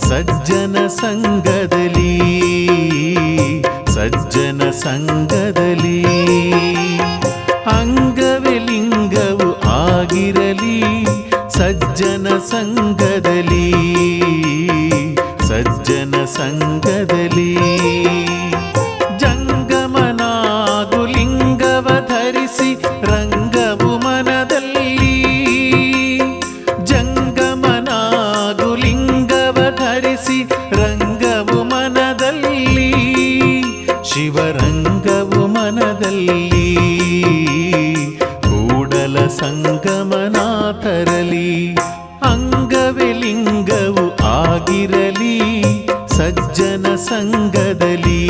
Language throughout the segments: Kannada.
ಸಜ್ಜನ ಸಂಗದಲ್ಲಿ ಸಜ್ಜನ ಸಂಗದಲ್ಲಿ ಅಂಗವೇ ಲಿಂಗವು ಆಗಿರಲಿ ಸಜ್ಜನ ಸಂಗದಲ್ಲಿ ಸಜ್ಜನ ಸಂಗದಲ್ಲಿ ಜಂಗಮನಾಗು ಲಿಂಗವ ಧರಿಸಿ ರಂಗವು ಮನದಲ್ಲಿ ಜಂಗಮನಾಗು ಲಿಂಗವ ಧರಿಸಿ ರಂಗವು ಮನದಲ್ಲಿ ಶಿವರಂಗವು ಮನದಲ್ಲಿ ಕೂಡಲ ಸಂಗಮನಾಥರಲಿ ಅಂಗವೇ ಲಿಂಗವು ಆಗಿರಲಿ ಸಜ್ಜನ ಸಂಗದಲ್ಲಿ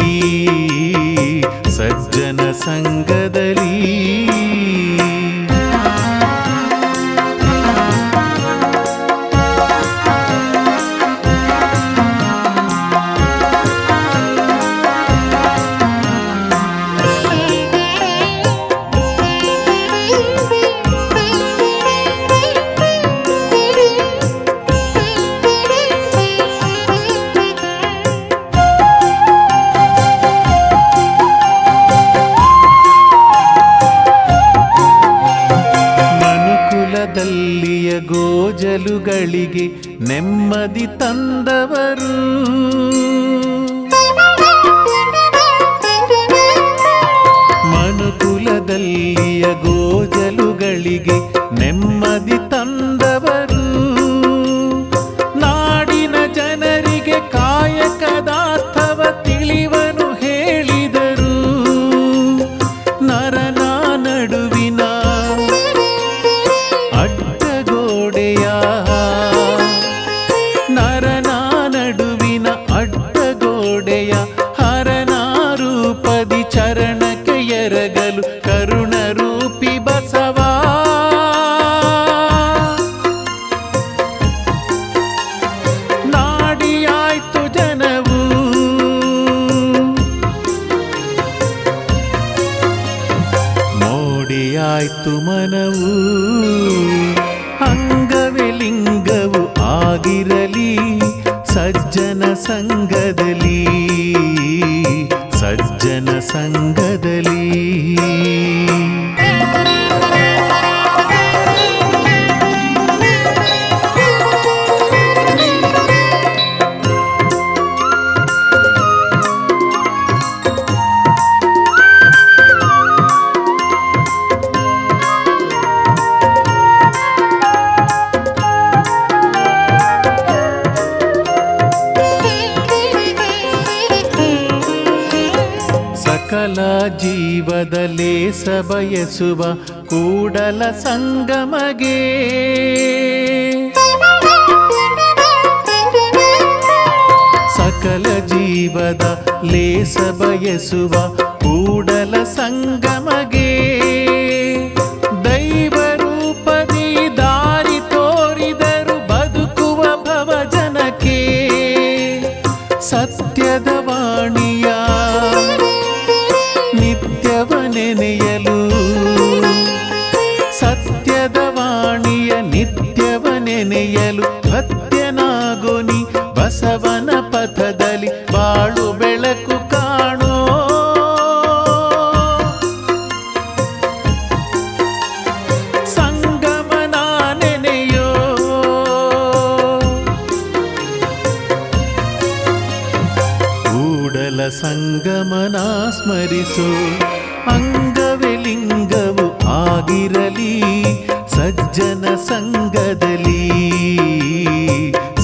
ಸಜ್ಜನ ಸಂಗದಲ್ಲಿ ಮನುಕುಲದಲ್ಲಿಯ ಗೋಜಲುಗಳಿಗೆ ನೆಮ್ಮದಿ ತಂದವರು ಮನುಕುಲದಲ್ಲಿಯ ಗೋಜಲುಗಳಿಗೆ ನೆಮ್ಮದಿ ತಂದವರು ನಾಡಿನ ಜನರಿಗೆ ಕಾಯಕದಾರ್ಥವ ತಿಳಿವನು ಹೇಳಿದರು ನರನ ನಡುವಿನ ಅಡ್ಡಗೋಡೆಯ ನರನ ನಡುವಿನ ಅಡ್ಡಗೋಡೆಯ ಹರನ ರೂಪದಿ ಚರಣಕ್ಕೆ ಎರಗಲು ಕರುಣರೂಪಿ ಬಸವ ನಾಡಿಯಾಯ್ತು ಜನವು ಮೋಡಿಯಾಯ್ತು ಮನವು ಅಂಗವೇ ಲಿಂಗವು ಆಗಿರಲಿ ಸಜ್ಜನ ಸಂಗದಲ್ಲಿ ಸಜ್ಜನ ಸಂಗದಲ್ಲಿ ಸಕಲ ಜೀವದ ಲೇಸ ಬಯಸುವ ಕೂಡಲ ಸಂಗಮಗೆ ಸಕಲ ಜೀವದ ಲೇಸ ಬಯಸುವ ಕೂಡಲ ಸಂಗಮಗೆ ದೈವ ರೂಪದಿ ದಾರಿ ತೋರಿದರು ಬದುಕುವ ಭವಜನಕ್ಕೆ ಸತ್ಯದ ವಾಣಿಯ ನಿತ್ಯವನೆನೆಯಲು ಸತ್ಯದ ವಾಣಿಯ ನಿತ್ಯವನೆನೆಯಲು ಭಕ್ತನಾಗೋನಿ ಬಸವನ ಪಥದಲ್ಲಿ ಬಾಳು ಬೆಳಕು ಕಾಣೋ ಸಂಗಮನ ನೆನೆಯೋ ಕೂಡಲ ಸಂಗಮನ ಸ್ಮರಿಸೋ ಅಂಗವೇ ಲಿಂಗವು ಆಗಿರಲಿ ಸಜ್ಜನ ಸಂಗದಲ್ಲಿ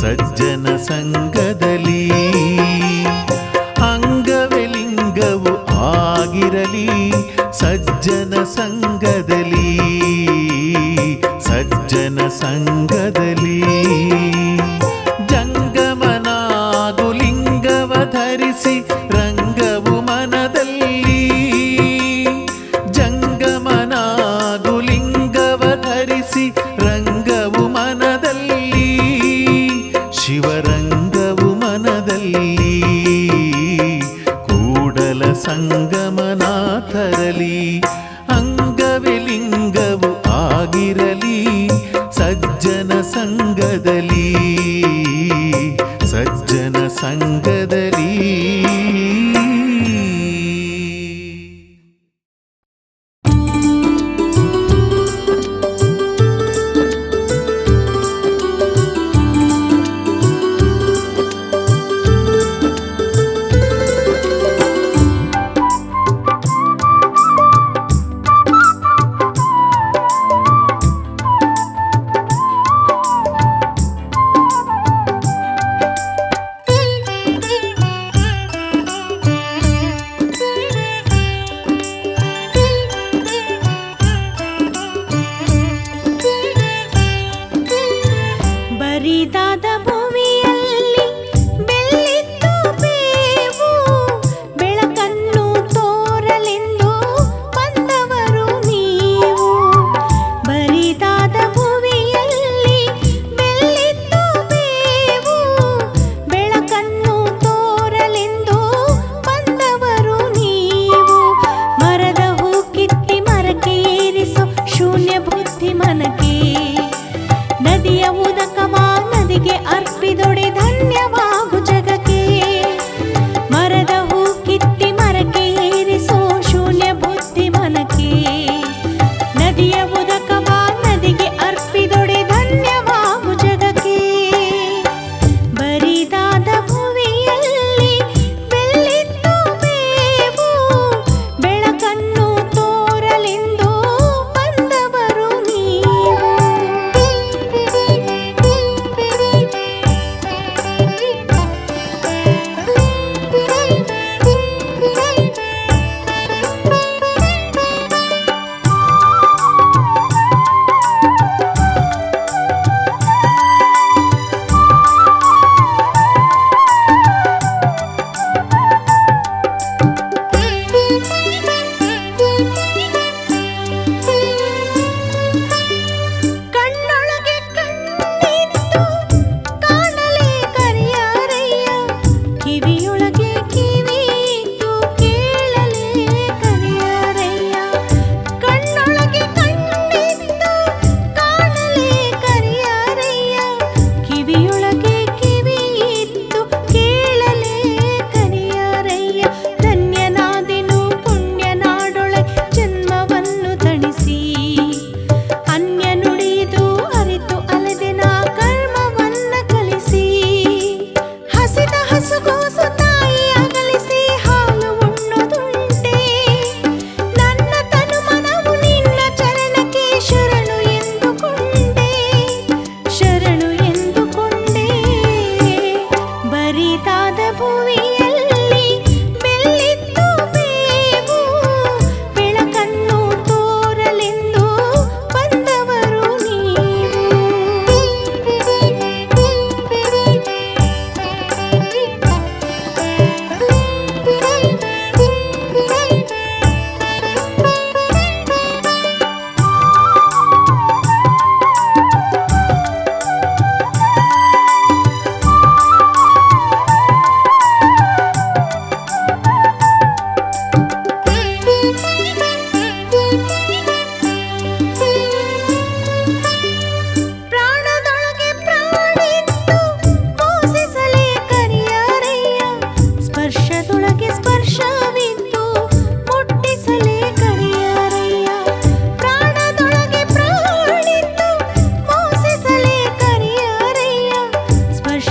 ಸಜ್ಜನ ಸಂಗದಲ್ಲಿ ಅಂಗವೇ ಲಿಂಗವು ಆಗಿರಲಿ ಸಜ್ಜನ ಸಂಗದಲ್ಲಿ ಸಜ್ಜನ ಸಂಗದಲ್ಲಿ ಜಂಗಮನಾಗು ಲಿಂಗವ ಧರಿಸಿ ರಂಗವು ಮನದಲ್ಲಿ ಜಂಗಮನಾಗು ಲಿಂಗವ ಧರಿಸಿ ರಂಗವು ಮನದಲ್ಲಿ ಶಿವರಂಗವು ಮನದಲ್ಲಿ ಕೂಡಲ ಸಂಗಮನಾಥರಲಿ ಅಂಗವೇ ಲಿಂಗವು ಆ ಆಗಿರಲಿ ಸಜ್ಜನ ಸಂಗದಲ್ಲಿ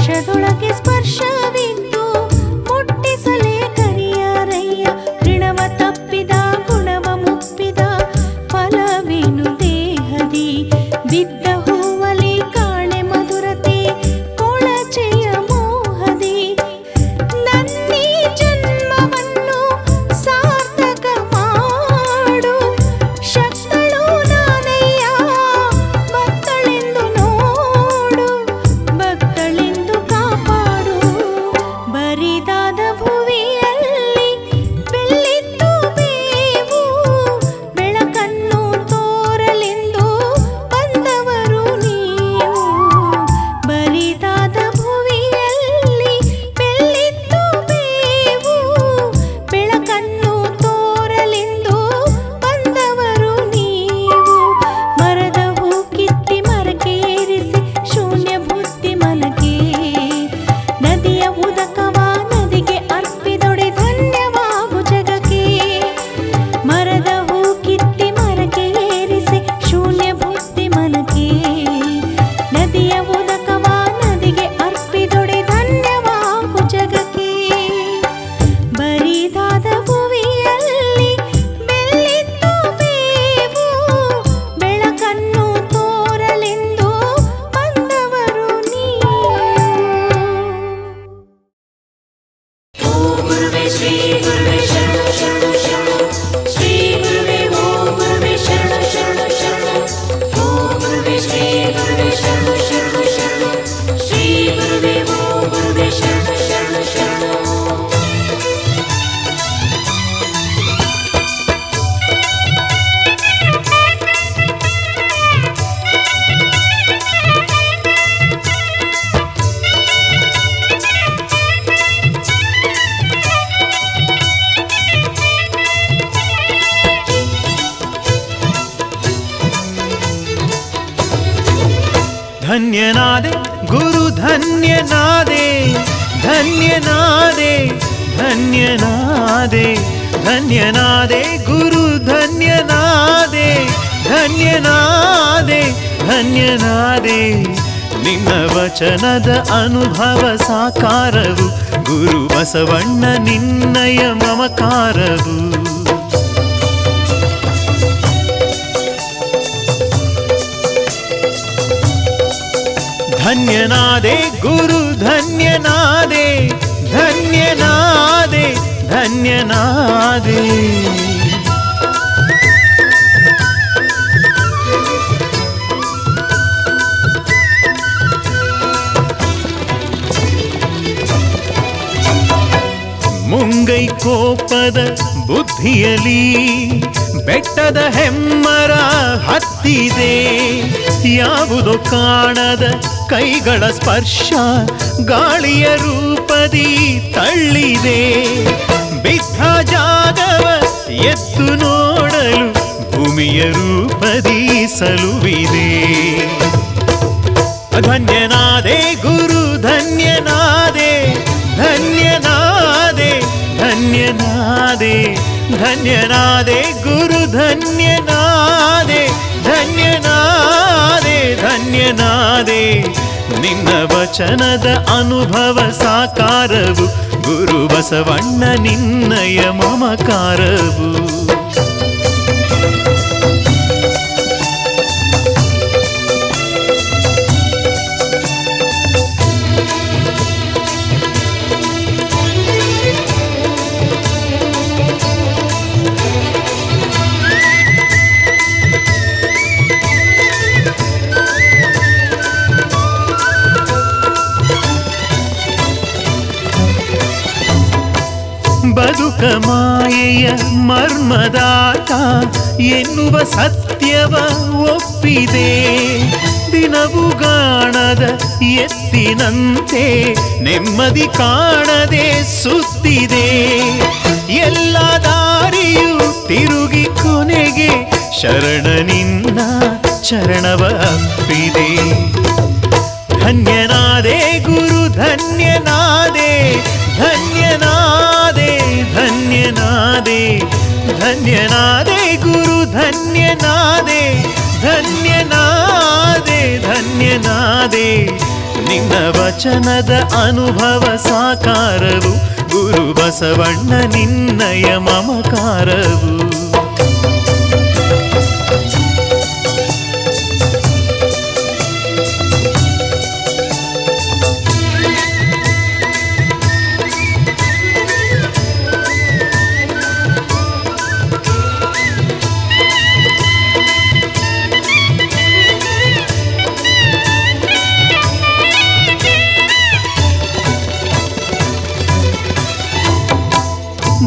ವರ್ಷದೊಳಗೆ ಸ್ಪರ್ಶವಿದ್ದು ಮುಟ್ಟಿಸಲೇ ಕರಿಯರಯ್ಯ. ಋಣವ ತಪ್ಪಿದ ಗುಣವ ಮುಪ್ಪಿದ ಫಲವೇನು ದೇಹದಿ. ಬಿದ್ದ ಹೂವಲಿ ಕಾಣೆ ಮಧುರತೆ ಕೊಳಚೆಯ ಮೋಹದಿ. ನನ್ನೀ ಜನ್ಮವನ್ನು ಸಾರ್ಥಕ ಮಾಡು. ಶಕ್ತಳು ನಾನಯ್ಯ ಭಕ್ತಳೆಂದು ನೋಡು. ಭಕ್ತಳೆಂದು ಕಾಪಾಡು. ಬರಿದಾದ ಭುವಿಯಲ್ಲಿ ಬೆಳ್ಳಿತ್ತು ಬೇವು. ಬೆಳಕನ್ನು ತೋರಲೆಂದು ಬಂದವರು ನೀವು. ಬರಿದಾದ ಭುವಿಯಲ್ಲಿ ಬೆಳ್ಳಿತ್ತು ಬೇವು. ಬೆಳಕನ್ನು ತೋರಲೆಂದು ಬಂದವರು ನೀವು. ಮರದ ಹೂ ಕಿತ್ತಿ ಮರಕ್ಕೆ ಏರಿಸಿ ಶೂನ್ಯ ಬುದ್ಧಿ ಮನಗೆ. ನದಿಯ ಉದಕವ ನದಿಗೆ ಅರ್ಪಿದೊಡೆ ಧನ್ಯವಾಗು ಜಗಕ್ಕೆ. ಮರದ ಹೂ ಕಿತ್ತಿ ಮರಕ್ಕೆ ಏರಿಸಿ ಶೂನ್ಯ ಬುದ್ಧಿ ಮನಗೆ. ನದಿಯ ಉದಕವ ನದಿಗೆ ಅರ್ಪಿದೊಡೆ ಧನ್ಯವಾಗು ಜಗಕ್ಕೆ. ಬರಿದಾದ ಭುವಿಯಲ್ಲಿ ಬೆಳ್ಳಿತ್ತು ಬೇವು. ಬೆಳಕನ್ನು ತೋರಲೆಂದು ಬಂದವರು ನೀವು. ಓಂ ಗುರುವೇ ಶ್ರೀ ಗುರುವೇ ಶರಣು ಶರಣು ಶರಣು. ಶ್ರೀ ಗುರುವೇ ಓಂ ಗುರುವೇ ಶರಣು ಶರಣು ಶರಣು. ಓಂ ಗುರುವೇ ಶ್ರೀ ಗುರುವೇ ಶರಣು ಶರಣು ಶರಣು. ಶ್ರೀ ಗುರುವೇ ಓಂ ಗುರುವೇ ಶರಣು ಶರಣು ಶರಣು. ಧನ್ಯನಾದೆ ಗುರು ಧನ್ಯನಾದೆ. ಧನ್ಯನಾದೆ ಧನ್ಯನಾದೆ. ಧನ್ಯನಾದೆ ಗುರು ಧನ್ಯನಾದೆ. ಧನ್ಯನಾದೆ ಧನ್ಯನಾದೆ. ನಿನ್ನ ವಚನದ ಅನುಭವ ಸಾಕಾರವು. ಗುರು ಬಸವಣ್ಣ ನಿನ್ನಯ ಮಮಕಾರವು. ಧನ್ಯನಾದೆ ಗುರು ಧನ್ಯನಾದೆ. ಧನ್ಯನಾದೆ ಧನ್ಯನಾದೆ. ಮುಂಗೈ ಕೋಪದ ಬುದ್ಧಿಯಲಿ ಬೆಟ್ಟದ ಹೆಮ್ಮರ ಹತ್ತಿದೆ. ಯಾವುದೋ ಕಾಣದ ಕೈಗಳ ಸ್ಪರ್ಶ ಗಾಳಿಯ ರೂಪದಿ ತಳ್ಳಿದೆ. ಬಿದ್ದ ಜಾಗವ ಎದ್ದು ನೋಡಲು ಭೂಮಿಯ ರೂಪದಿ ಸಲುವಿದೆ. ಧನ್ಯನಾದೆ ಗುರು ಧನ್ಯನಾದೆ. ಧನ್ಯನಾದೆ ಧನ್ಯನಾದೆ. ಧನ್ಯನಾದೆ ಗುರು ಧನ್ಯನಾದೆ. ಧನ್ಯನಾದೆ ಧನ್ಯನಾದೆ. ನಿನ್ನ ವಚನದ ಅನುಭವ ಸಾಕಾರವು. ಗುರು ಬಸವಣ್ಣ ನಿನ್ನಯ ಮಮಕಾರವು. ಬದುಕ ಮಾಯೆಯ ಮರ್ಮದಾಟ ಎನ್ನುವ ಸತ್ಯವ ಒಪ್ಪಿದೆ. ದಿನವು ಗಾಣದ ಎತ್ತಿನಂತೆ ನೆಮ್ಮದಿ ಕಾಣದೆ ಸುತ್ತಿದೆ. ಎಲ್ಲ ದಾರಿಯು ತಿರುಗಿ ಕೊನೆಗೆ ಶರಣ ನಿನ್ನ ಚರಣವ ಅಪ್ಪಿದೆ. ಧನ್ಯನಾದೆ ಗುರು ಧನ್ಯನಾದೆ. ಧನ್ಯನಾದೆ ಧನ್ಯನಾದೆ. ಧನ್ಯನಾದೆ ಗುರು ಧನ್ಯನಾದೆ. ಧನ್ಯನಾದೆ ಧನ್ಯನಾದೆ ನಿನ್ನ ವಚನದ ಅನುಭವ ಸಾಕಾರವು ಗುರು ಬಸವಣ್ಣ ನಿನ್ನಯ ಮಮಕಾರವು.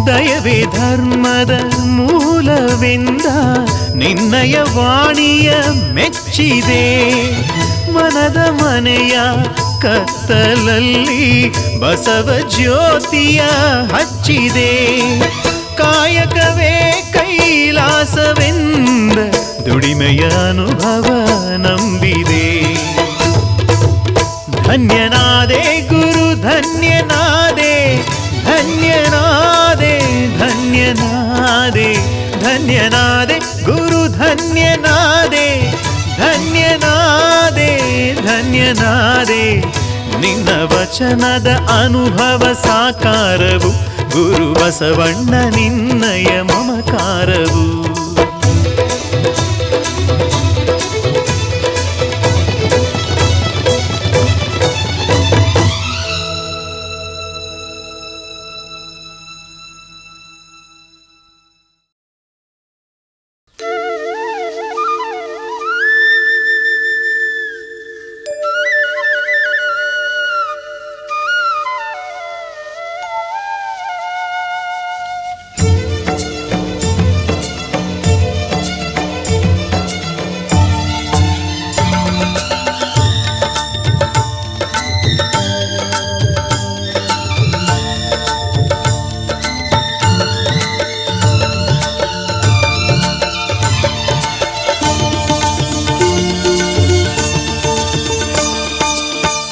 ದಯವೇ ಧರ್ಮದ ಮೂಲವೆಂದ ನಿನ್ನಯ ವಾಣಿಯ ಮೆಚ್ಚಿದೆ. ಮನದ ಮನೆಯ ಕತ್ತಲಲ್ಲಿ ಬಸವ ಜ್ಯೋತಿಯ ಹಚ್ಚಿದೆ. ಕಾಯಕವೇ ಕೈಲಾಸವೆಂದ ದುಡಿಮೆಯ ಅನುಭವ ನಂಬಿದೆ. ಧನ್ಯನಾದೆ ಗುರು ಧನ್ಯನಾದೆ ಧನ್ಯನಾದೆ ಧನ್ಯನಾದೆ ಧನ್ಯನಾದೆ ಗುರು ಧನ್ಯನಾದೆ ಧನ್ಯನಾದೆ ಧನ್ಯನಾದೆ ನಿನ್ನ ವಚನದ ಅನುಭವ ಸಾಕಾರವು ಗುರು ಬಸವಣ್ಣ ನಿನ್ನಯ ಮಮಕಾರವು.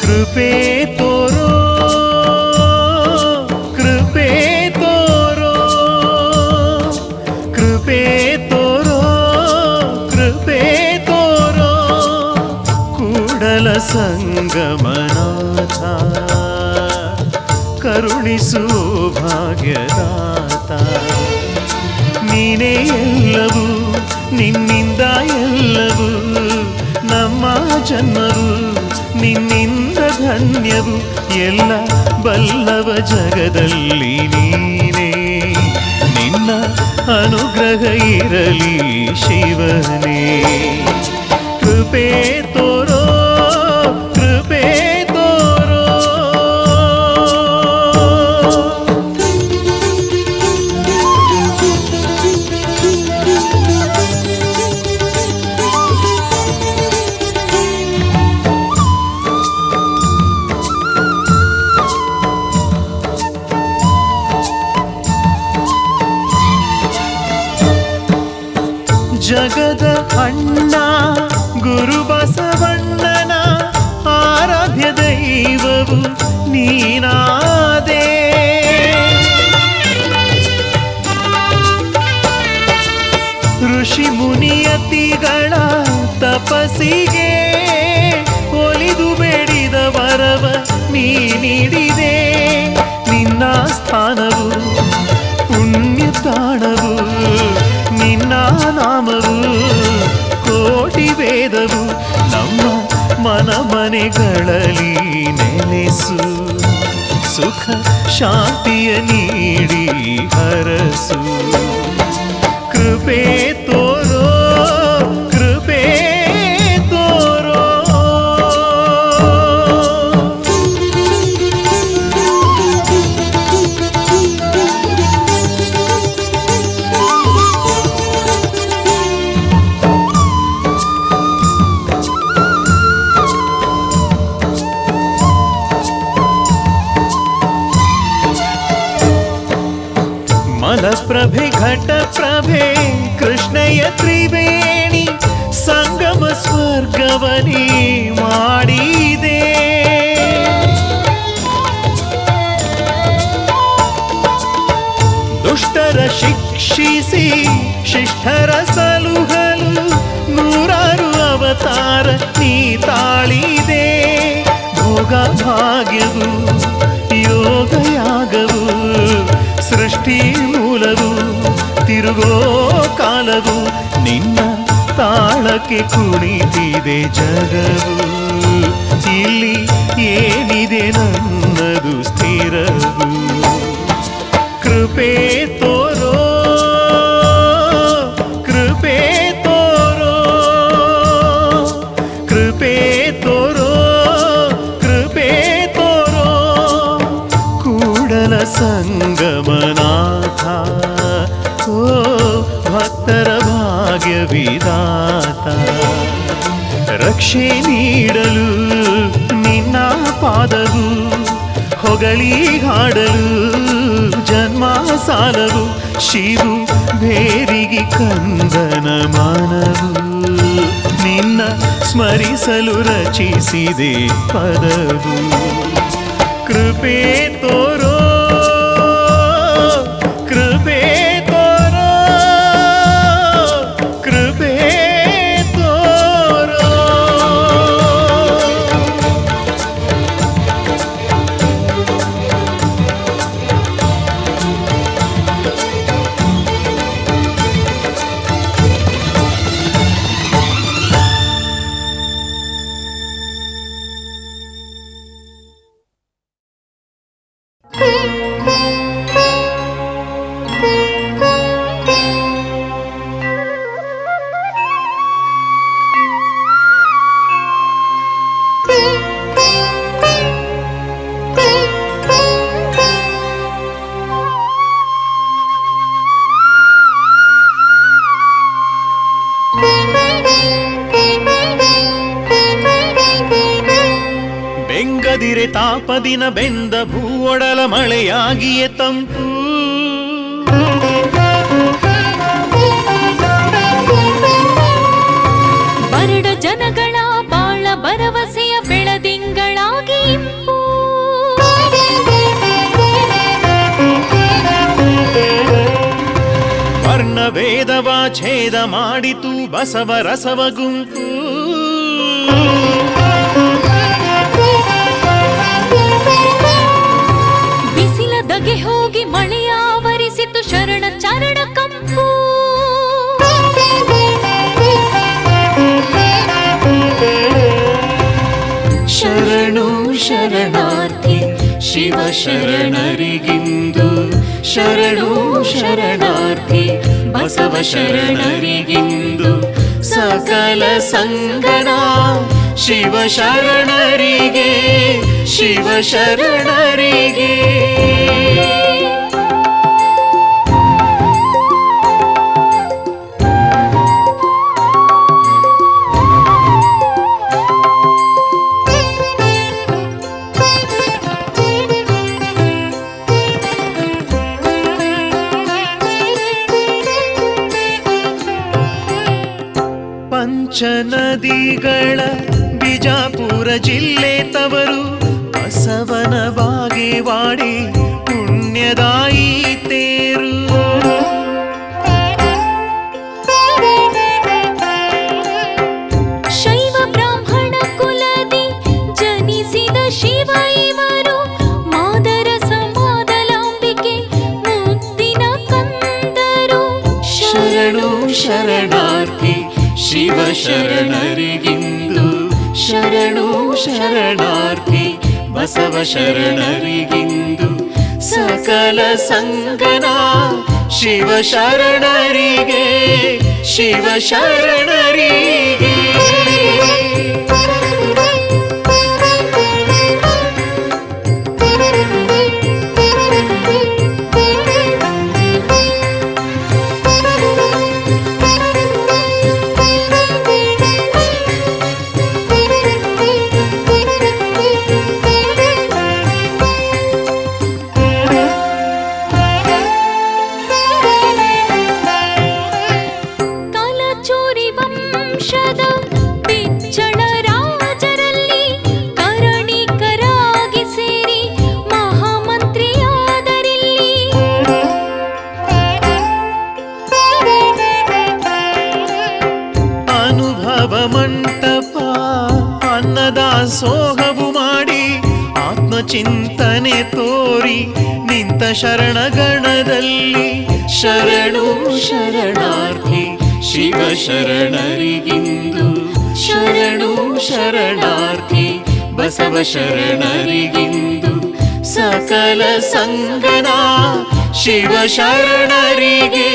ಕೃಪೆ ತೋರೋ ಕೃಪೆ ತೋರೋ ಕೃಪೆ ತೋರೋ ಕೃಪೆ ತೋರೋ ಕೂಡಲ ಸಂಗಮನಾಥ ಕರುಣಿಸು ಭಾಗ್ಯದಾತ. ನೀನೇ ಎಲ್ಲವೂ ನಿನ್ನಿಂದ ಎಲ್ಲವೂ ನಮ್ಮ ಜನ್ಮವು ನಿನ್ನಿಂದ ಧನ್ಯವು. ಎಲ್ಲ ಬಲ್ಲವ ಜಗದಲ್ಲಿ ನೀನೇ ನಿನ್ನ ಅನುಗ್ರಹ ಇರಲಿ ಶಿವನೇ. ಕೃಪೆ ತೋರೋ ಕೃಪೆ ತೋರೋ. ಜಗದ ಅಣ್ಣ ಗುರು ಬಸವಣ್ಣನ ಆರಾಧ್ಯ ದೈವವು ನೀನಾದೆ. ಋಷಿ ಮುನಿಯತಿಗಳ ತಪಸ್ಸಿಗೆ ಒಲಿದು ಬೇಡಿದ ವರವ ನೀ ನೀಡಿದೆ. ನಿನ್ನ ಸ್ಥಾನವು ಪುಣ್ಯ ತಾಣವು ನಿನ್ನ ನಾಮವು ಕೋಟಿ ವೇದವು. ನಮ್ಮ ಮನ ಮನೆಗಳಲ್ಲಿ ನೆಲೆಸು ಸುಖ ಶಾಂತಿಯ ನೀಡಿ ಹರಸು. ಕೃಪೆ ತೋರೋ ಕೃಪೆ ತೋರೋ. ಮಲಪ್ರಭೆ ಘಟಪ್ರಭೆ ಕೃಷ್ಣಯ್ಯ ತ್ರಿವೇಣಿ ಸಂಗಮ ಸ್ವರ್ಗವನಿ ಮಾಡಿದೆ. ದುಷ್ಟರ ಶಿಕ್ಷಿಸಿ ಶಿಷ್ಟರ ಸಲುಹಲು ನೂರಾರು ಅವತಾರ ನೀ ತಾಳಿದೆ. ಭೋಗ ಭಾಗ್ಯವು ಯೋಗಯಾಗವು ಸೃಷ್ಟಿ ಮೂಲವು ತಿರುಗೋ ಕಾಲವು ನಿನ್ನ ತಾಳಕ್ಕೆ ಕುಣಿತಿದೆ ಜಗವು. ಇಲ್ಲಿ ಏನಿದೆ ನನ್ನದು ಸ್ಥಿರವು. ಕೃಪೆ ತೋರೋ ಕೃಪೆ ತೋರೋ ಕೃಪೆ ತೋರೋ ಕೃಪೆ ತೋರೋ ಕೂಡಲ ಸಂಗಮನಾಥ ಓ ಭಕ್ತರ ಭಾಗ್ಯ ವಿಧಾತ. ರಕ್ಷೆ ನೀಡಲು ನಿನ್ನ ಪಾದವು ಹೊಗಳಿ ಹಾಡಲು ಜನ್ಮ ಸಾಲವು. ಶಿವು ಬೇರಿಗೆ ಕಂದನ ಮಾನವು ನಿನ್ನ ಸ್ಮರಿಸಲು ರಚಿಸಿದೆ ಪದವು. ಕೃಪೆ ತೋರೋ ಕೃಪೆ ತೋರೋ ಕೃಪೆ ತೋರೋ. ಬೆಂಗದಿರೆ ತಾಪದಿನ ಬೆಂದ ಭೂವೊಡಲ ಮಳೆಯಾಗಿಯೇ ತಂಪು. ಬರಡ ಜನಗಳ ಬಾಳ ಭರವಸೆಯ ಬೆಳದಿಂಗಳಾಗಿ ಇಂಪು. ವರ್ಣಭೇದವ ಛೇದ ಮಾಡಿತು ಬಸವ ರಸವ ಗುಂಪು. ಬಿಸಿಲದಗೆ ಹೋಗಿ ಮಳೆಯಾವರಿಸಿತು ಶರಣ ಚರಣ ಕಂಪು. ಶರಣು ಶರಣಾರ್ಥಿ ಶಿವ ಶರಣರಿಗಿಂದು. ಶರಣು ಶರಣಾರ್ಥಿ ಬಸವ ಶರಣರಿಗಿಂದು. ಸಕಲ ಸಂಗನ ಶಿವ ಶರಣರಿಗೆ ಶಿವ ಶರಣರಿಗೆ. ಪಂಚನದಿಗಳ ಬಿಜಾಪುರ ಜಿಲ್ಲೆ ತವರು ಬಸವನ ಬಾಗೇವಾಡಿ ಪುಣ್ಯದಾಯಿ ತೇರು. ಶೈವ ಬ್ರಾಹ್ಮಣ ಕುಲದಿ ಜನಿಸಿದ ಶಿವ ಇವರು. ಮಾದರ ಸಮಾದಲಾಂಬಿಕೆ ಮುತ್ತಿನ ಕಂದರು. ಶರಣು ಶರಣಾರ್ಥಿ ಶಿವ ಶರಣರಿಗಿಂದು. ಶರಣು ಶರಣಾರ್ಥಿ ಬಸವ ಶರಣರಿಗಿಂದು. ಸಕಲ ಸಂಗನ ಶಿವ ಶರಣರಿಗೆ ಶಿವ ಶರಣರಿಗೆ. ಕಾಲಚೂರಿ ವಂಶದ ಬಿಚ್ಚಳ ಮನೆ ತೋರಿ ನಿಂತ ಶರಣಗಣದಲ್ಲಿ ಶರಣು ಶರಣಾರ್ಥಿ ಶಿವ ಶರಣರಿಗಿಂದು ಶರಣು ಶರಣಾರ್ಥಿ ಬಸವ ಶರಣರಿಗಿಂದು ಸಕಲ ಸಂಗನ ಶಿವ ಶರಣರಿಗೆ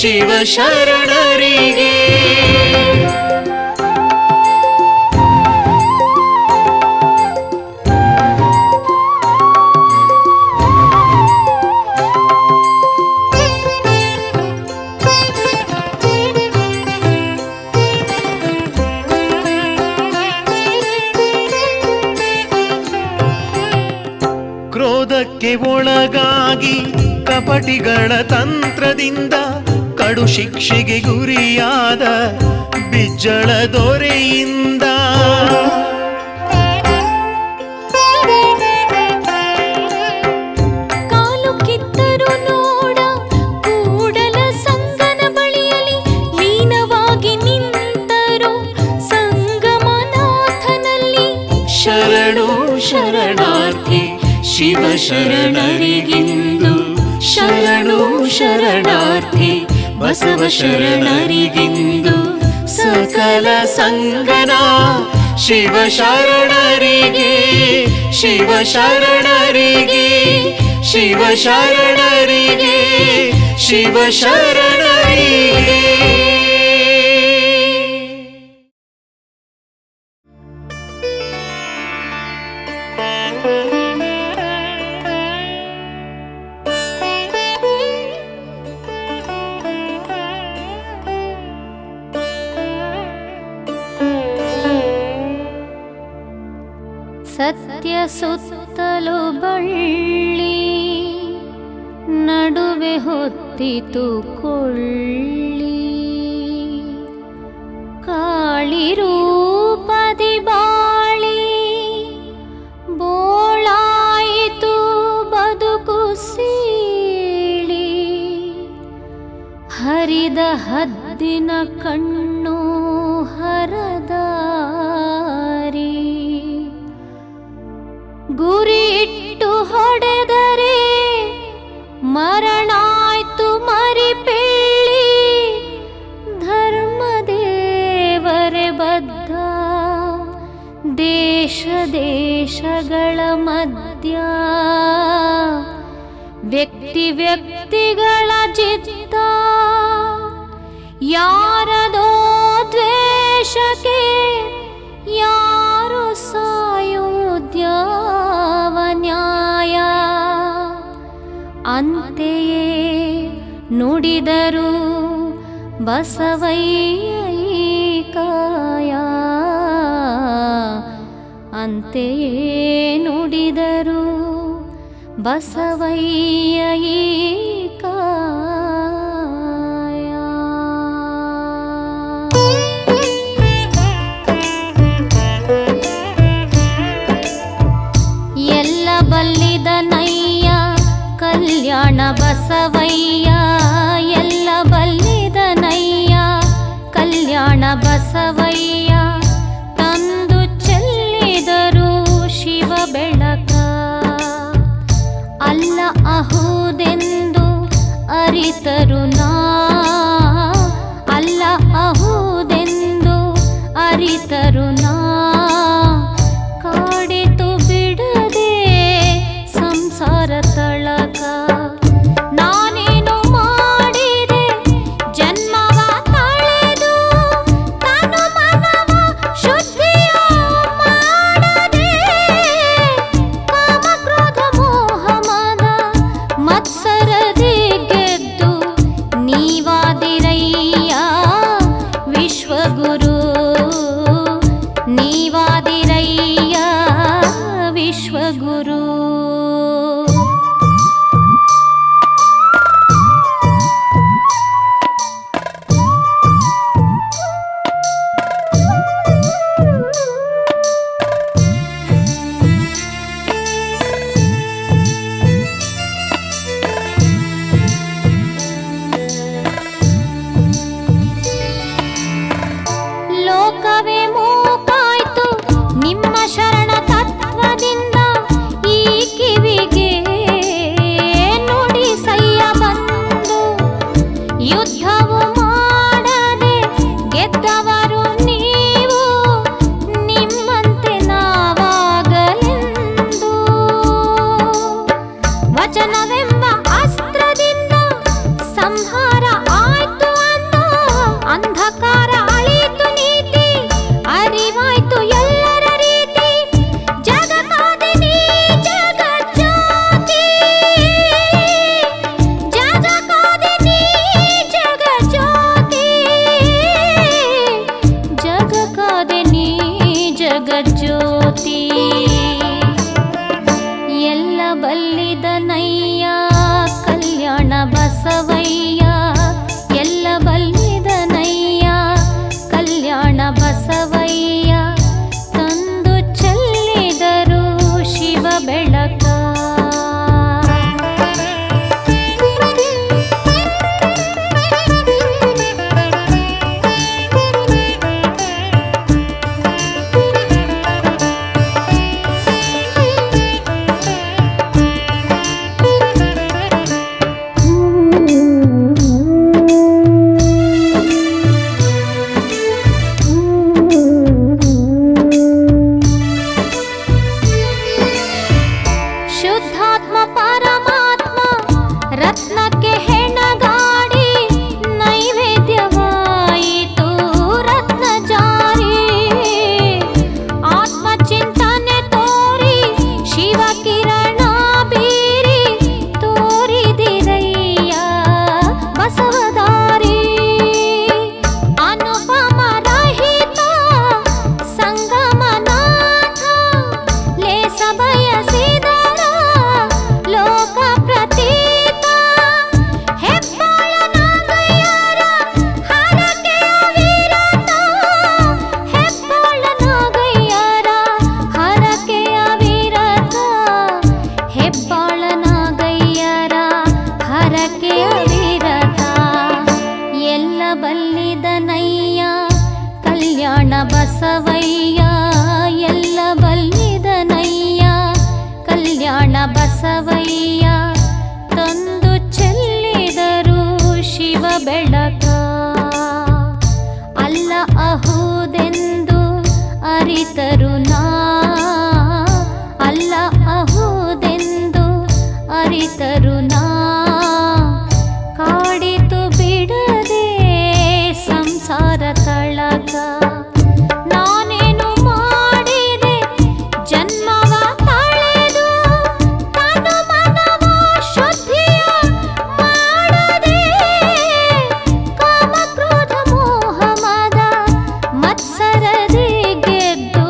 ಶಿವ ಶರಣರಿಗೆ ಕ್ರೋಧಕ್ಕೆ ಒಳಗಾಗಿ ಕಪಟಿಗಳ ತಂತ್ರದಿಂದ ಕಡು ಶಿಕ್ಷೆಗೆ ಗುರಿಯಾದ ಬಿಜ್ಜಳ ದೊರೆಯಿಂದ ಕಾಲು ಕಿತ್ತರು ನೋಡ ಕೂಡಲ ಸಂಗನ ಬಳಿಯಲ್ಲಿ ಲೀನವಾಗಿ ನಿಂತರು ಸಂಗಮನಾಥನಲ್ಲಿ ಶರಣು ಶರಣಾರ್ಥಿ ಶಿವ ಶರಣರಿಗಿಂದು ಶರಣು ಶರಣಾರ್ಥಿ ಬಸವ ಶರಣರಿಗಿಂದು ಸಕಲ ಸಂಗನ ಶಿವ ಶರಣರಿಗೆ ಶಿವ ಶರಣರಿಗೆ ಶಿವ ಶರಣರಿಗೆ ಶಿವ ಶರಣರಿಗೆ ಸತ್ಯ ಸುತ್ತಲೂ ಬಳ್ಳಿ ನಡುವೆ ಹೊತ್ತಿತು ಕೊಳ್ಳಿ ಕಾಳಿ ರೂಪದಿ ಬಾಳಿ ಬೋಳಾಯಿತು ಬದುಕು ಸೀಳಿ ಹರಿದ ಹದ್ದಿನ ಕಣ್ಣು ಹರದಾರಿ ಗುರಿ ಇಟ್ಟು ಹೊಡೆದರೆ ಮರಣಾಯ್ತು ಮರಿಪೇಳಿ ಧರ್ಮದೇವರೆ ಬದ್ಧ ದೇಶ ದೇಶಗಳ ಮಧ್ಯ ವ್ಯಕ್ತಿ ವ್ಯಕ್ತಿಗಳ ಚಿತ್ತ ಯಾರದೋ ದ್ವೇಷಕ್ಕೆ ಯಾರು ಸಾಯೋದ್ಯಾವ ನ್ಯಾಯ ಅಂತೆಯೇ ನುಡಿದರು ಬಸವಯ್ಯ ಈ ಕಾಯ ಅಂತೆಯೇ ನುಡಿದರು ಬಸವಯ್ಯ ಈ ಕಾಯ ಎಲ್ಲ ಬಲ್ಲಿದನಯ್ಯ ಕಲ್ಯಾಣ ಬಸವಯ್ಯ ಎಲ್ಲ ಬಲ್ಲಿದನಯ್ಯ ಕಲ್ಯಾಣ ಬಸವಯ್ಯ ತಂದು ಚೆಲ್ಲಿದರು ಶಿವ ಬೆಳಕ ಅಲ್ಲ ಅಹುದೆಂದು ಅರಿತರು ನಾ ಅಲ್ಲ ಅಹುದೆಂದು ಅರಿತರು ನಾ ಕಾಡಿತು ಬಿಡದೆ ಸಂಸಾರ ತಳಕ ನಾನೇನು ಮಾಡಿದೆ ಜನ್ಮವ ತಳೆದು ತನು ಮನವ ಶುದ್ಧಿಯ ಮಾಡದೆ ಕಾಮ ಕ್ರೋಧ ಮೋಹ ಮದ ವಚನವೆಂಬ ಅಸ್ತ್ರದಿಂದ ಸಂಹಾರ ಆಯ್ತು ಅಂದ. ಅಂಧಕಾರ ಅಳಿತು ನೀತಿ ಅರಿವಾಯ್ತು ಎಲ್ಲರ ರೀತಿ. ಜಗಮಾತೆ ನೀ ಜಗಜ್ಯೋತಿ, ಜಗಮಾತೆ ನೀ ಜಗಜ್ಯೋತಿ, ಜಗಕಾದೆ ನೀ ಜಗಜ್ಯೋತಿ. ಎಲ್ಲ ಬಲ್ಲಿದನಯ್ಯ ಕಲ್ಯಾಣ ಬಸವಯ್ಯ, ಎಲ್ಲ ಬಲ್ಲಿದನಯ್ಯ ಕಲ್ಯಾಣ ಬಸವಯ್ಯ. ತಂದು ಚೆಲ್ಲಿದರು ಶಿವ ಬೆಳಕ. ಶುದ್ಧಾತ್ಮ ಪರಮಾತ್ಮ ರತ್ನಕ್ಕೆ ಹೆಣಗಾಡಿ ನೈವೇದ್ಯವಾಯಿತು ರತ್ನ ಜಾರಿ. ಆತ್ಮಚಿಂತನೆ ತೋರಿ ಶಿವ ಕಿರಣ ಬೀರಿ ತೋರಿದಿರಯ್ಯ ಬಸವದಾರಿ. ಅನುಪಮ ರಹಿತ ಸಂಗಮನಾಥ ಲೇಸ ಬಯಸಿದ ಲೋಕ ಪ್ರತೀತ. ಹೆಬ್ಬಾಳನಾಗಯ್ಯರ ಹರಕೆಯ ವಿರತ, ಹೆಬ್ಬಾಳನಾಗಯ್ಯರ ಹರಕೆಯ ವಿರತ, ಹೆಬ್ಬಾಳನಾಗಯ್ಯರ ಹರಕೆಯ ವಿರತ. ಎಲ್ಲ ಬಲ್ಲಿದನಯ್ಯ ಕಲ್ಯಾಣ ಬಸವಯ್ಯ, ಎಲ್ಲ ಬಲ್ಲಿದನಯ್ಯ ಕಲ್ಯಾಣ ಬಸವಯ್ಯ. ತಂದು ಚೆಲ್ಲಿದರು ಶಿವ ಬೆಳಕ. ಅಲ್ಲ ಅಹುದೆಂದು ಅರಿತರು ನಾ, ಅಲ್ಲ ಅಹುದೆಂದು ಅರಿತರು ನಾ. ಕಾಡಿತು ಬಿಡದೆ ಸಂಸಾರ ತಳಕ. ನಾನೇನು ಮಾಡಿದೆ ಜನ್ಮವ ತಳೆದು ತನು ಮನವ ಶುದ್ಧಿಯ ಮಾಡದೆ. ಕಾಮ ಕ್ರೋಧ ಮೋಹ ಮದ ಮತ್ಸರದಿ ಗೆದ್ದು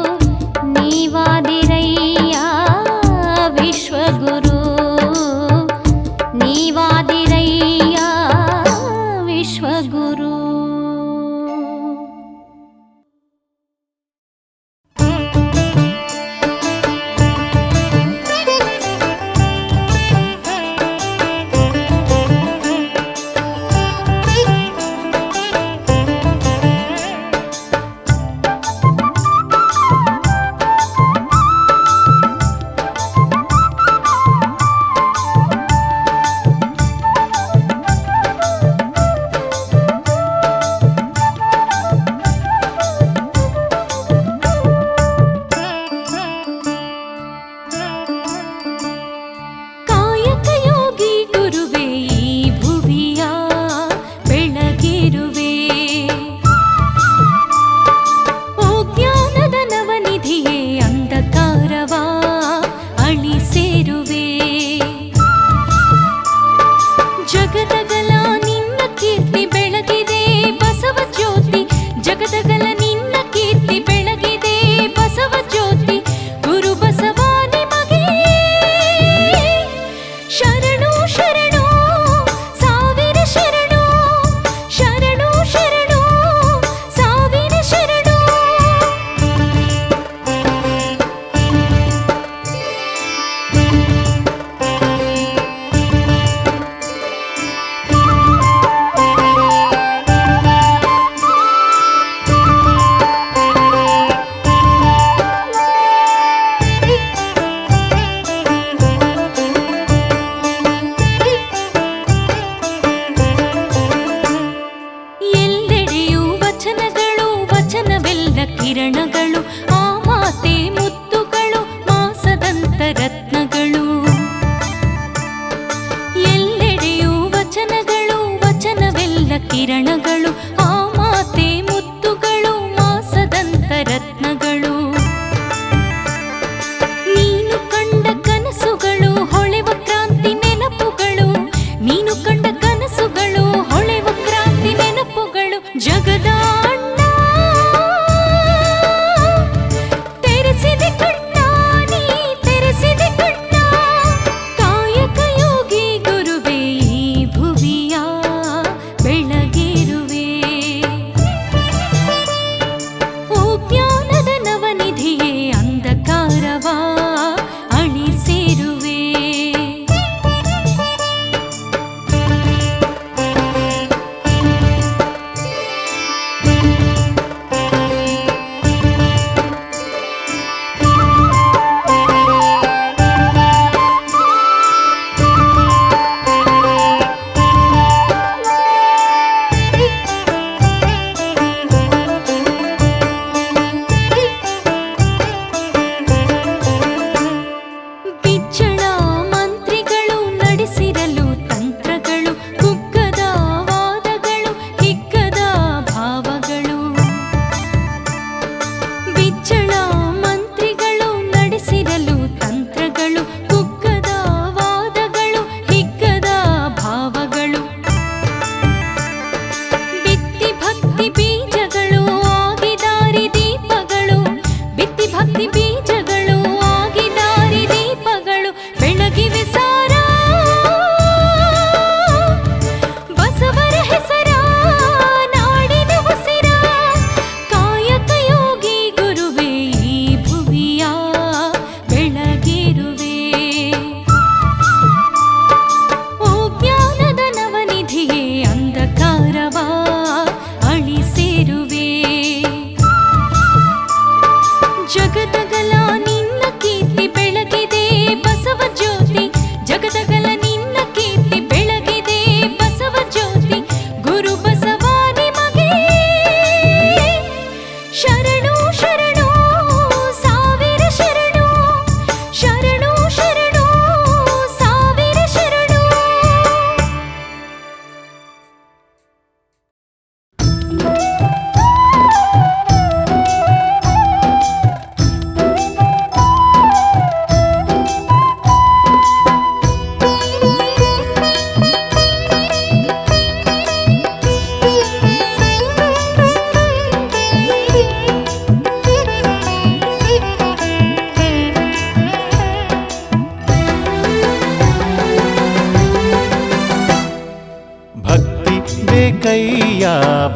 ಬೇಕಯ್ಯ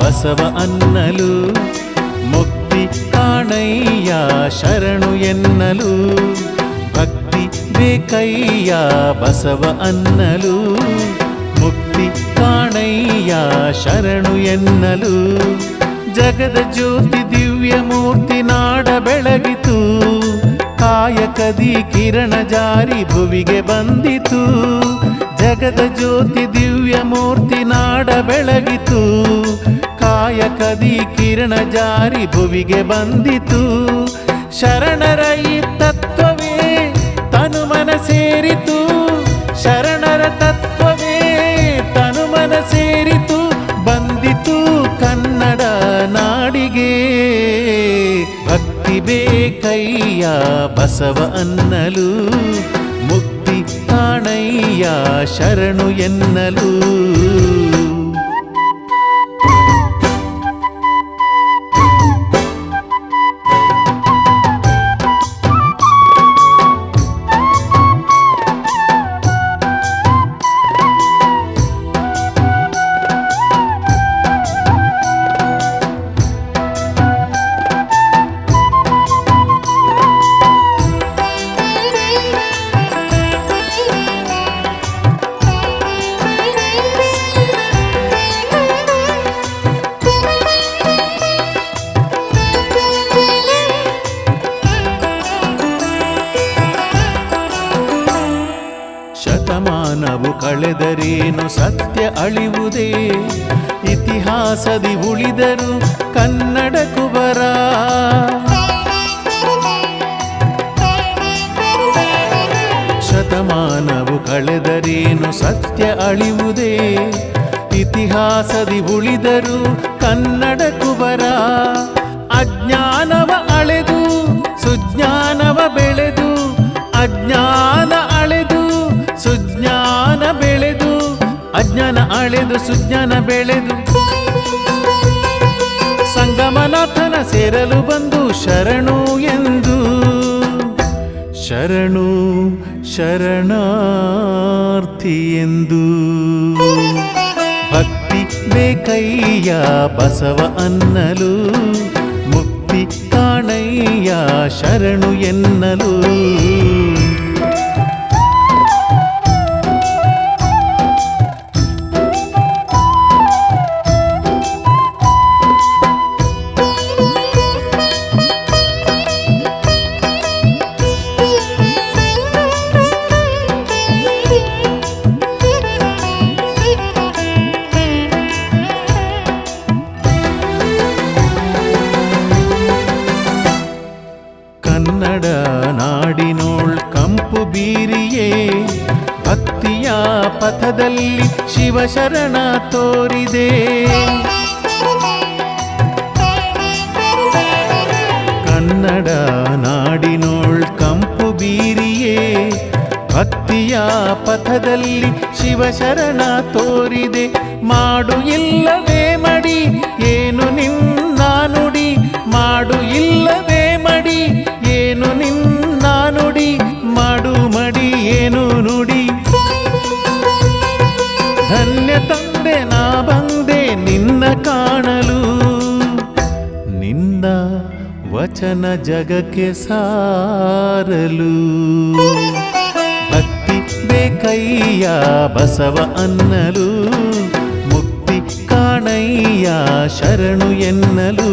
ಬಸವ ಅನ್ನಲು, ಮುಕ್ತಿ ಕಾಣಯ್ಯ ಶರಣು ಎನ್ನಲು. ಭಕ್ತಿ ಬೇಕಯ್ಯ ಬಸವ ಅನ್ನಲು, ಮುಕ್ತಿ ಕಾಣಯ್ಯ ಶರಣು ಎನ್ನಲು. ಜಗದ ಜ್ಯೋತಿ ದಿವ್ಯ ಮೂರ್ತಿ ನಾಡ ಬೆಳಗಿತು, ಕಾಯಕದಿ ಕಿರಣ ಜಾರಿ ಭುವಿಗೆ ಬಂದಿತು. ಜಗದ ಜ್ಯೋತಿ ದಿವ್ಯ ಮೂರ್ತಿ ನಾಡ ಬೆಳಗಿತು, ಕಾಯಕದಿ ಕಿರಣ ಜಾರಿ ಭುವಿಗೆ ಬಂದಿತು. ಶರಣರ ಈ ತತ್ವವೇ ತನುಮನ ಸೇರಿತು, ಶರಣರ ತತ್ವವೇ ತನುಮನ ಸೇರಿತು. ಬಂದಿತು ಕನ್ನಡ ನಾಡಿಗೆ, ಭಕ್ತಿ ಬೇಕಯ್ಯ ಬಸವ ಅನ್ನಲು, ಮುಕ್ತಿ ಕಾಣಯ್ಯ ಶರಣು ಎನ್ನಲು. ಶತಮಾನವು ಕಳೆದರೇನು ಸತ್ಯ ಅಳಿವುದೇ, ಇತಿಹಾಸದಿ ಉಳಿದರು ಕನ್ನಡ ಕುವರ. ಶತಮಾನವು ಕಳೆದರೇನು ಸತ್ಯ ಅಳಿವುದೇ, ಇತಿಹಾಸದಿ ಉಳಿದರು ಕನ್ನಡ ಕುವರ. ಅಜ್ಞಾನವ ಅಳೆದು ಸುಜ್ಞಾನವ ಬೆಳೆದು, ಅಜ್ಞಾನ ಅಳೆದು ಸುಜ್ಞಾನ ಬೆಳೆದು, ಅಜ್ಞಾನ ಅಳೆದು ಸುಜ್ಞಾನ ಬೆಳೆದು. ಸಂಗಮನಾಥನ ಸೇರಲು ಬಂದು ಶರಣು ಎಂದು, ಶರಣು ಶರಣಾರ್ಥಿ ಎಂದು. ಭಕ್ತಿ ಬೇಕಯ್ಯ ಬಸವ ಅನ್ನಲು, ಮುಕ್ತಿ ಕಾಣಯ್ಯ ಶರಣು ಎನ್ನಲು. ಕನ್ನಡ ನಾಡಿನೋಳ್ ಕಂಪು ಬೀರಿಯೇ, ಭಕ್ತಿಯ ಪಥದಲ್ಲಿ ಶಿವಶರಣ ತೋರಿದೆ. ಕನ್ನಡ ನಾಡಿನೋಳ್ ಕಂಪು ಬೀರಿಯೇ, ಭಕ್ತಿಯ ಪಥದಲ್ಲಿ ಶಿವಶರಣ ತೋರಿದೆ. ಮಾಡು ಇಲ್ಲವೇ ಮಡಿ ಏನು ನಿನ್ನ ನುಡಿ, ಮಾಡು ಇಲ್ಲವೇ ಮಡಿ ಏನು ನಿನ್ನ ನುಡಿ, ಮಾಡು ಮಡಿ ಏನು ನುಡಿ. ಧನ್ಯ ತಂದೆ ನಾ ಬಂದೆ ನಿನ್ನ ಕಾಣಲು, ನಿನ್ನ ವಚನ ಜಗಕ್ಕೆ ಸಾರಲು. ಭಕ್ತಿ ಬೇಕಯ್ಯ ಬಸವ ಅನ್ನಲು, ಮುಕ್ತಿ ಕಾಣಯ್ಯ ಶರಣು ಎನ್ನಲು.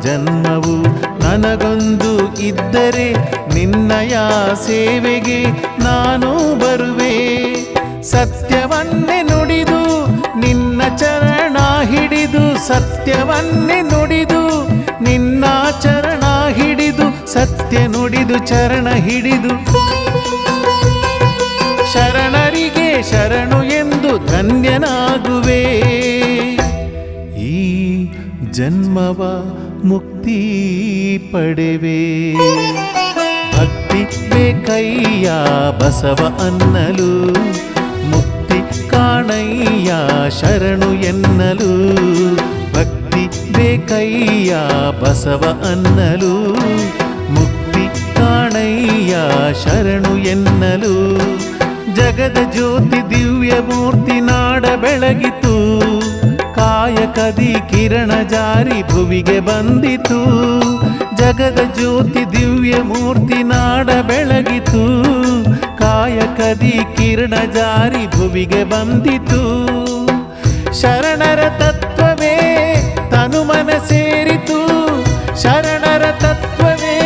ಜನ್ಮವು ನನಗೊಂದು ಇದ್ದರೆ ನಿನ್ನಯ ಸೇವೆಗೆ ನಾನು ಬರುವೆ. ಸತ್ಯವನ್ನೇ ನುಡಿದು ನಿನ್ನ ಚರಣ ಹಿಡಿದು, ಸತ್ಯವನ್ನೇ ನುಡಿದು ನಿನ್ನ ಚರಣ ಹಿಡಿದು, ಸತ್ಯ ನುಡಿದು ಚರಣ ಹಿಡಿದು ಶರಣರಿಗೆ ಶರಣು ಎಂದು ಧನ್ಯನಾಗುವೆ. ಈ ಜನ್ಮವ ಮುಕ್ತಿ ಪಡೆವೆ. ಭಕ್ತಿ ಬೇಕಯ್ಯ ಬಸವ ಅನ್ನಲು, ಮುಕ್ತಿ ಕಾಣಯ್ಯ ಶರಣು ಎನ್ನಲು. ಭಕ್ತಿ ಬೇಕಯ್ಯ ಬಸವ ಅನ್ನಲು, ಮುಕ್ತಿ ಕಾಣಯ್ಯ ಶರಣು ಎನ್ನಲು. ಜಗದ ಜ್ಯೋತಿ ದಿವ್ಯ ಮೂರ್ತಿ ನಾಡ ಬೆಳಗಿತು, ಕಾಯಕದಿ ಕಿರಣ ಜಾರಿ ಭುವಿಗೆ ಬಂದಿತು. ಜಗದ ಜ್ಯೋತಿ ದಿವ್ಯ ಮೂರ್ತಿ ನಾಡ ಬೆಳಗಿತು, ಕಾಯಕದಿ ಕಿರಣ ಜಾರಿ ಭುವಿಗೆ ಬಂದಿತು. ಶರಣರ ತತ್ವವೇ ತನುಮನ ಸೇರಿತು, ಶರಣರ ತತ್ವವೇ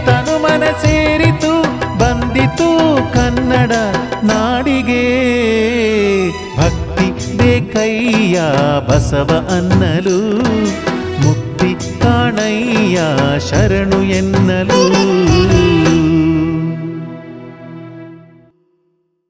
ತನುಮನ ಸೇರಿತು. ಬಂದಿತು ಕನ್ನಡ ನಾಡಿಗೆ, ಭಕ್ತಿ ಬೇಕಯ್ಯ ಬಸವ ಅನ್ನಲು, ಮುಕ್ತಿ ಕಾಣಯ್ಯ ಶರಣು ಎನ್ನಲು.